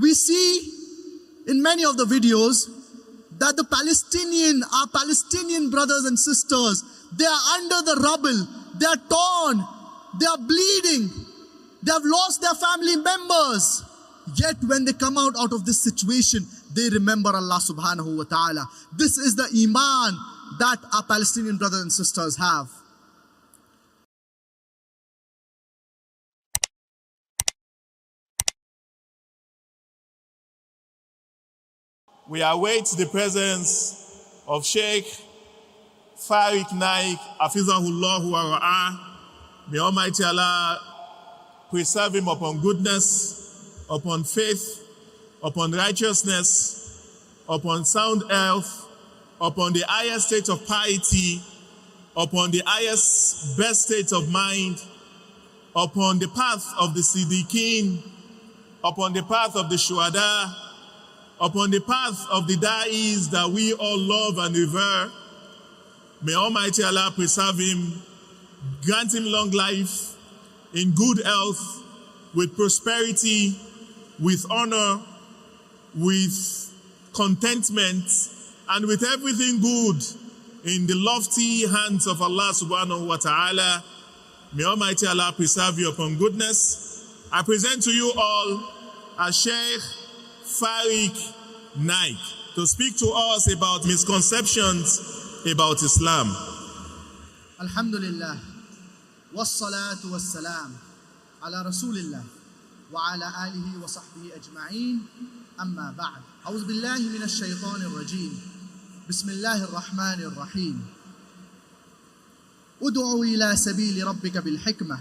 We see in many of the videos that our Palestinian brothers and sisters, they are under the rubble, they are torn, they are bleeding, they have lost their family members. Yet when they come out of this situation, they remember Allah subhanahu wa ta'ala. This is the iman that our Palestinian brothers and sisters have. We await the presence of Sheikh Fariq Naik, Hafizahullah wa ra'ah. May Almighty Allah preserve him upon goodness, upon faith, upon righteousness, upon sound health, upon the highest state of piety, upon the highest best state of mind, upon the path of the Siddiqeen, upon the path of the Shuhada, upon the path of the Da'is that we all love and revere. May Almighty Allah preserve him, grant him long life, in good health, with prosperity, with honor, with contentment, and with everything good in the lofty hands of Allah subhanahu wa ta'ala. May Almighty Allah preserve you upon goodness. I present to you all a Sheikh Fariq Naik to speak to us about misconceptions about Islam. Alhamdulillah, wassalatu wassalam ala rasulillah wa ala alihi wa sahbihi ajma'in, amma ba'd. A'udhu billahi minash shaytanir rajim. Bismillahir rahmanir rahim. Ud'u ila sabili rabbika bil hikmah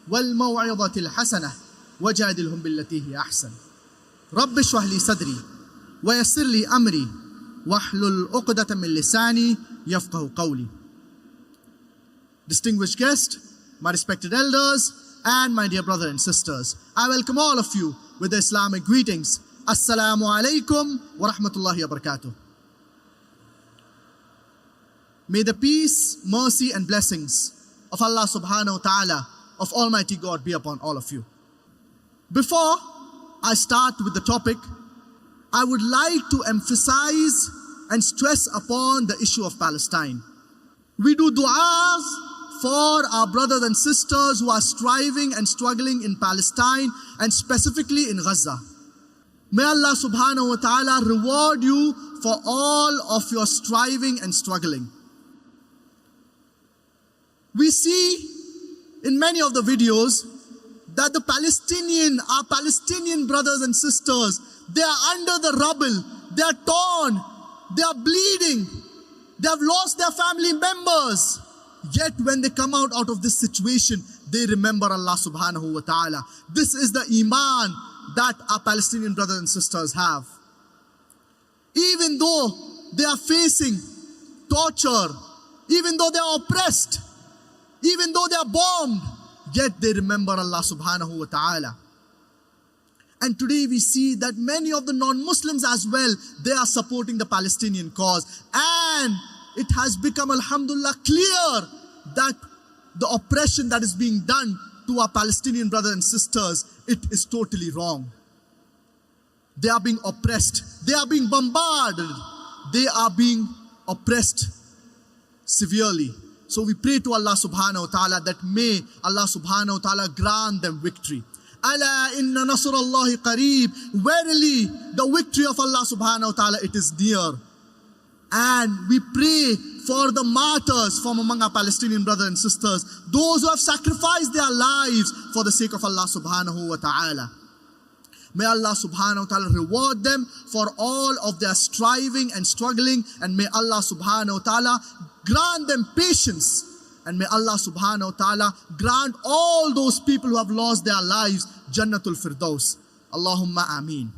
wal maw'izati al hasanah wajadilhum billati hiya ahsan. Rabbi shrah li sadri wa yassir li amri wahlul 'uqdatan min lisani yafqahu qawli. Distinguished guests, my respected elders, and my dear brothers and sisters, I welcome all of you with the Islamic greetings. Assalamu alaikum wa rahmatullahi wa barakatuh. May the peace, mercy and blessings of Allah subhanahu wa ta'ala, of Almighty God, be upon all of you. Before I start with the topic, I would like to emphasize and stress upon the issue of Palestine. We do du'as for our brothers and sisters who are striving and struggling in Palestine, and specifically in Gaza. May Allah subhanahu wa ta'ala reward you for all of your striving and struggling. We see in many of the videos that our Palestinian brothers and sisters, they are under the rubble, they are torn, they are bleeding, they have lost their family members. Yet when they come out of this situation, they remember Allah subhanahu wa ta'ala. This is the iman that our Palestinian brothers and sisters have. Even though they are facing torture, even though they are oppressed, even though they are bombed, yet they remember Allah subhanahu wa ta'ala. And today we see that many of the non-Muslims as well, they are supporting the Palestinian cause. And it has become, alhamdulillah, clear that the oppression that is being done to our Palestinian brothers and sisters, it is totally wrong. They are being oppressed. They are being bombarded. They are being oppressed severely. So we pray to Allah subhanahu wa ta'ala that may Allah subhanahu wa ta'ala grant them victory. Ala inna nasrullahi qareeb. Verily, the victory of Allah subhanahu wa ta'ala, it is near. And we pray for the martyrs from among our Palestinian brothers and sisters, those who have sacrificed their lives for the sake of Allah subhanahu wa ta'ala. May Allah subhanahu wa ta'ala reward them for all of their striving and struggling, and may Allah subhanahu wa ta'ala grant them patience, and may Allah subhanahu wa ta'ala grant all those people who have lost their lives Jannatul Firdaus. Allahumma ameen.